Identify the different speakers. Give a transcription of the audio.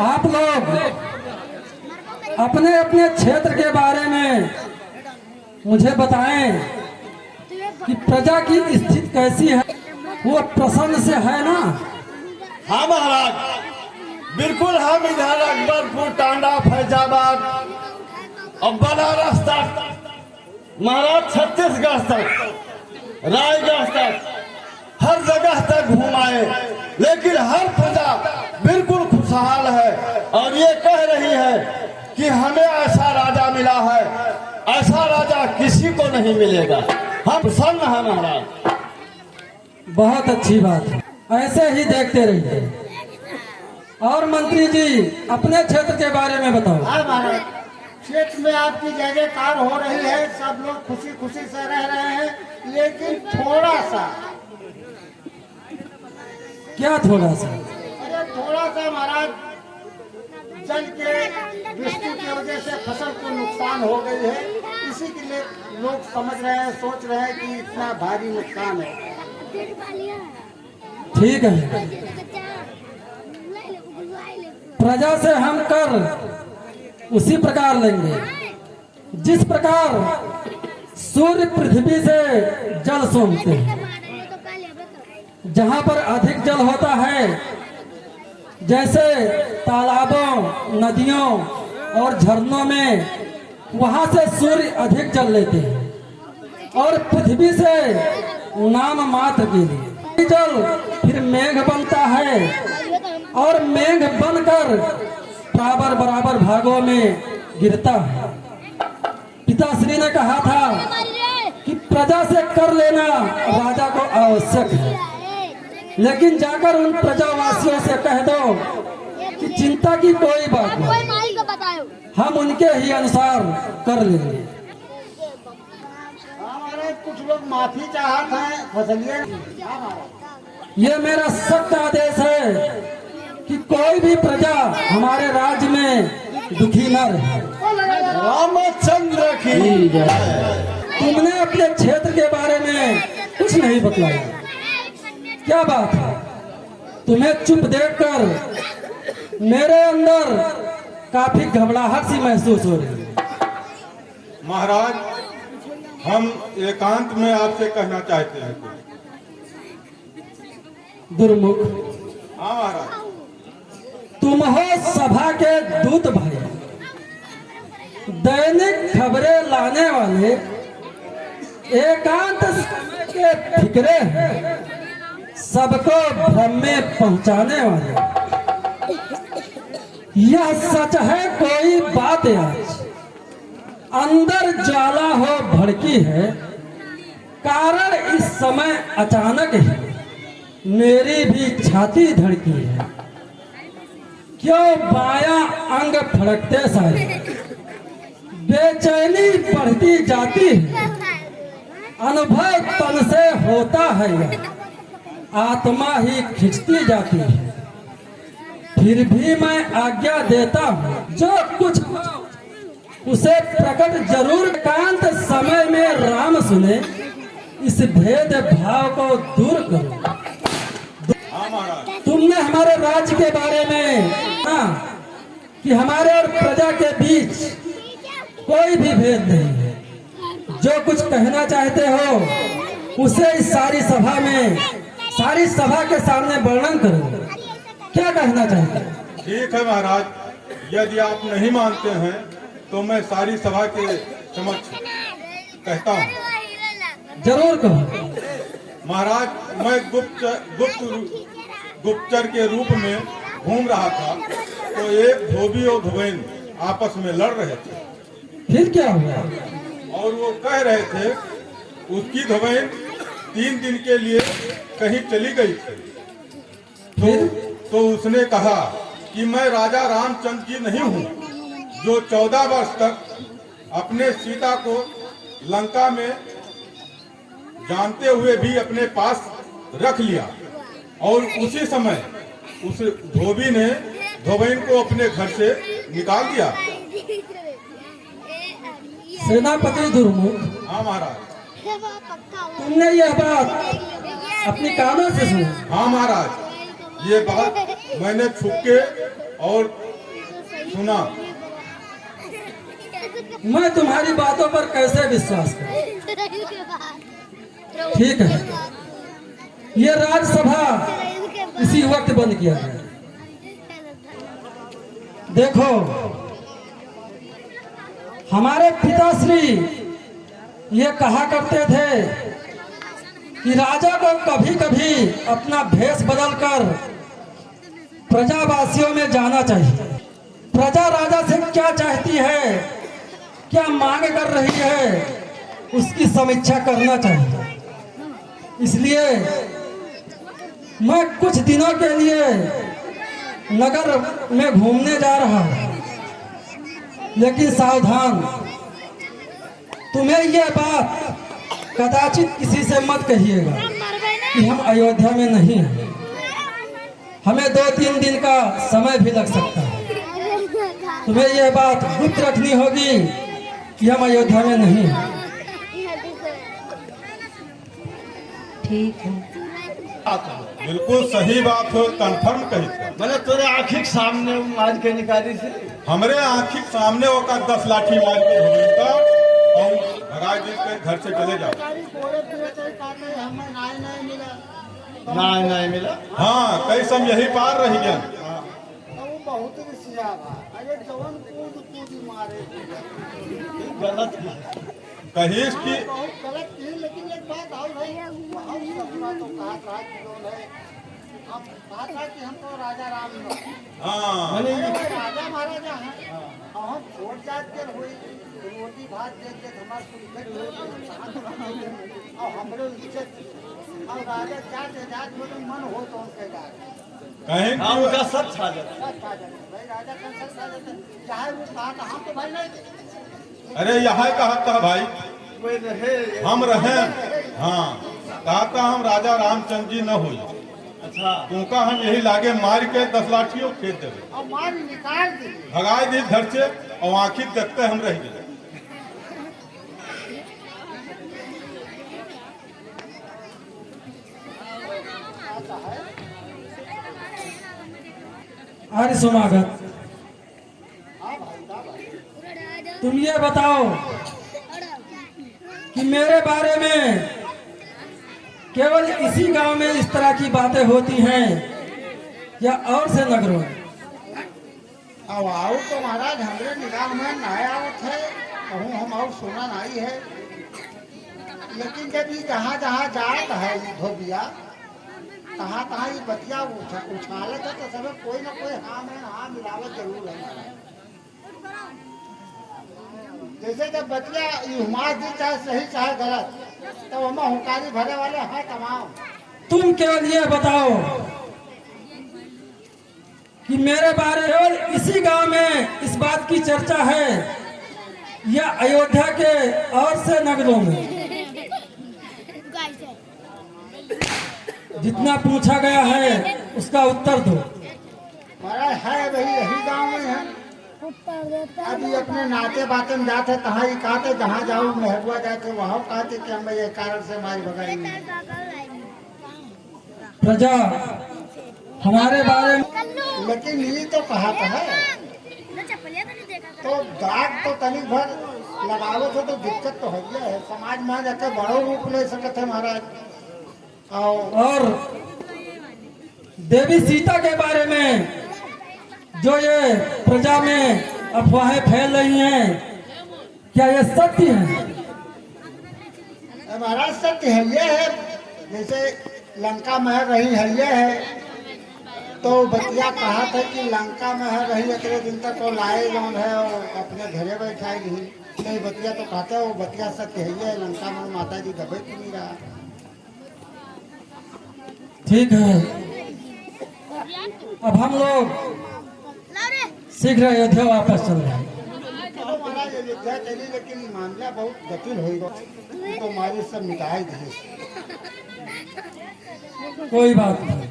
Speaker 1: आप लोग अपने अपने क्षेत्र के बारे में मुझे बताएं कि प्रजा की स्थिति कैसी है, वो प्रसन्न से है ना?
Speaker 2: हाँ महाराज, बिल्कुल हम इधर अकबरपुर, टांडा, फैजाबाद और बनारस तक, महाराज छत्तीसगढ़ तक, रायगढ़ तक, हर जगह तक घुमाए, लेकिन हर प्रजा बिल्कुल खुशहाल है और ये कह रही है कि हमें ऐसा राजा मिला है, ऐसा राजा किसी को नहीं मिलेगा। हम प्रसन्न हैं महाराज।
Speaker 1: बहुत अच्छी बात है, ऐसे ही देखते रहिए। और मंत्री जी, अपने क्षेत्र के बारे में बताओ।
Speaker 3: हाँ महाराज, क्षेत्र में आपकी जय जयकार हो रही है, सब लोग खुशी खुशी से रह रहे हैं, लेकिन थोड़ा सा,
Speaker 1: क्या थोड़ा सा?
Speaker 3: अरे थोड़ा सा महाराज, जल के वृष्टि की वजह से फसल को नुकसान हो गई है, इसी के लिए लोग समझ रहे हैं, सोच रहे हैं कि इतना भारी नुकसान है।
Speaker 1: ठीक है, प्रजा से हम कर उसी प्रकार लेंगे जिस प्रकार सूर्य पृथ्वी से जल सोखते हैं। जहाँ पर अधिक जल होता है, जैसे तालाबों, नदियों और झरनों में, वहाँ से सूर्य अधिक जल लेते हैं और पृथ्वी से नाम मात्र के लिए जल फिर मेघ बनता है और मेघ बनकर बराबर बराबर भागों में गिरता है। पिताश्री ने कहा था कि प्रजा से कर लेना राजा को आवश्यक है, लेकिन जाकर उन प्रजावासियों से कह दो कि चिंता की कोई बात नहीं, हम उनके ही अनुसार कर लेंगे।
Speaker 3: हमारे कुछ लोग माफी चाहते हैं, फसलिए।
Speaker 1: ये मेरा सख्त आदेश है कि कोई भी प्रजा हमारे राज्य में दुखी न रहे।
Speaker 2: रामचंद्र की जय।
Speaker 1: तुमने अपने क्षेत्र के बारे में कुछ नहीं बतलाया, क्या बात है? तुम्हें चुप देखकर मेरे अंदर काफी घबराहट सी महसूस हो रही है।
Speaker 4: महाराज, हम एकांत में आपसे कहना चाहते हैं।
Speaker 1: दुर्मुख,
Speaker 4: हाँ महाराज।
Speaker 1: तुम हो सभा के दूत भाई, दैनिक खबरें लाने वाले, एकांत समय के फिक्रे हैं, सबको भ्रम में पहुंचाने वाले। यह सच है कोई बात आज अंदर ज्वाला हो भड़की है, कारण इस समय अचानक ही मेरी भी छाती धड़की है। क्यों बायां अंग फड़कते सारे, बेचैनी बढ़ती जाती है, अनुभव तन से होता है, आत्मा ही खिंचती जाती है। फिर भी मैं आज्ञा देता हूँ, जो कुछ उसे प्रकट जरूर। कांत समय में राम सुने, इस भेद भाव को दूर करो। तुमने हमारे राज्य के बारे में कि हमारे और प्रजा के बीच कोई भी भेद नहीं है। जो कुछ कहना चाहते हो उसे इस सारी सभा में, सारी सभा के सामने वर्णन करो। क्या कहना चाहते हो?
Speaker 4: ठीक है महाराज, यदि आप नहीं मानते हैं तो मैं सारी सभा के समक्ष कहता हूँ।
Speaker 1: जरूर कहो।
Speaker 4: महाराज, मैं गुप्तचर के रूप में घूम रहा था तो एक धोबी और धोबैन आपस में लड़ रहे थे।
Speaker 1: फिर क्या हुआ?
Speaker 4: और वो कह रहे थे उसकी धोबैन 3 दिन के लिए कहीं चली गई थी। तो उसने कहा कि मैं राजा रामचंद्र जी नहीं हूँ, जो 14 वर्ष तक अपने सीता को लंका में जानते हुए भी अपने पास रख लिया। और उसी समय उस धोबी ने धोबैन को अपने घर से निकाल दिया।
Speaker 1: सेनापति दुर्मुख,
Speaker 4: हाँ महाराज।
Speaker 1: तुमने यह बात अपनी कानों से सुनी?
Speaker 4: हाँ महाराज, ये बात मैंने छुप के और सुना।
Speaker 1: मैं तुम्हारी बातों पर कैसे विश्वास करूं? ठीक है, ये राज्यसभा इसी वक्त बंद किया गया। देखो, हमारे पिताश्री ये कहा करते थे कि राजा को कभी कभी अपना भेष बदलकर प्रजावासियों में जाना चाहिए। प्रजा राजा से क्या चाहती है, क्या मांग कर रही है, उसकी समीक्षा करना चाहिए। इसलिए मैं कुछ दिनों के लिए नगर में घूमने जा रहा हूं, लेकिन सावधान, तुम्हें यह बात कदाचित किसी से मत कहिएगा कि हम अयोध्या में नहीं हैं। हमें 2-3 दिन का समय भी लग सकता है। तुम्हें यह बात गुप्त रखनी होगी कि हम अयोध्या में नहीं हैं।
Speaker 5: ठीक है।
Speaker 4: बिल्कुल सही बात हो, कंफर्म कही थे।
Speaker 2: मैंने तेरे आँखी के सामने मार के निकाली थी।
Speaker 4: हमरे आँखी के सामने होकर 10 लाठी मार के धोएगा और भगा दी के घर से चले जाओ।
Speaker 3: हमें नहीं मिला।
Speaker 2: नहीं मिला।
Speaker 4: हाँ, कई सम यही पार रह गया।
Speaker 3: वो बहुत रिसिया बा। अरे जवन कूद मारे
Speaker 2: गलत किया।
Speaker 4: कहिस की
Speaker 3: बहुत गलत की, लेकिन एक बात और है, बहुत सपना तो कहा था कि लोग है, हम कहा था कि हमको राजा राम न।
Speaker 4: हाँ,
Speaker 3: राजा महाराजा हैं और हम छोट जात के हुई, रोटी भात दे के हमारे और हमरे इज्जत और राजा जात जात बोले मन हो तो उनके जात
Speaker 4: कहीं
Speaker 2: हाँ, उनका सब छा जाता।
Speaker 3: सब खा जाते भाई, राजा का सब खा जाते, चाहे वो कहा था हम तो भाई नहीं थे।
Speaker 4: अरे यहाँ कहा था भाई
Speaker 2: कोई रहे।
Speaker 4: हम रहे। हाँ, कहा था हम राजा रामचंद्र जी न हुई।
Speaker 2: अच्छा,
Speaker 4: तुमका हम यही लागे मार के 10 लाठियों खेत देवे,
Speaker 3: और मार निकाल दी।
Speaker 4: भगाई दी घर से और आँखी देखते हम रह गए।
Speaker 1: आर्य समागत, तुम ये बताओ कि मेरे बारे में केवल इसी गांव में इस तरह की बातें होती हैं या और से नगरों में?
Speaker 3: अब आओ तो महाराज हमरे निगाह में नया आवत है, कहूँ हम और सुना नहीं है, लेकिन जब ये जहाँ जहाँ जात है धोबिया, तहाँ तहाँ ये बतिया उछालत है तो सब कोई ना कोई हाँ में हाँ मिलावट जरूर है महाराज। जैसे जब बतिया हुमाद दी चाहे सही चाहे गलत, तो हम हुकारी भरे वाले हैं तमाम।
Speaker 1: तुम केवल ये बताओ कि मेरे बारे में इसी गांव में इस बात की चर्चा है या अयोध्या के और से नगरों में? जितना पूछा गया है उसका उत्तर दो।
Speaker 3: महाराज है भाई यही गांव में है। अभी अपने नाते बाते में जाते तहाँ ही कहते, जहाँ जाऊँ महबुआ जाते वहाँ कहते कि हम ये कारण से हमारी भगाई नहीं।
Speaker 1: प्रजा हमारे बारे में,
Speaker 3: लेकिन ये तो कहा था है, तो दाग तो तनिक भर लगावो तो दिक्कत तो है। समाज में जाकर बड़ो रूप ले सकते है महाराज।
Speaker 1: और देवी सीता के बारे में जो ये प्रजा में अफवाहें फैल रही हैं, क्या ये सत्य है?
Speaker 3: महाराज सत्य है ये है। जैसे लंका में रही है ये है, तो बतिया कहा था कि लंका में रही इतने दिन तक वो लाए जौन है और अपने घरे बैठाई रही। नहीं बतिया तो कहता है वो बतिया सत्य है ये, लंका में माता जी दबे क्यों नहीं रहा।
Speaker 1: ठीक है, अब हम लोग शीघ्र अयोध्या वापस चल रहे हैं।
Speaker 3: चलो महाराज अयोध्या चली, लेकिन ये मामला बहुत जटिल होगा, तो हमारे सब मिटाई दी।
Speaker 1: कोई बात नहीं।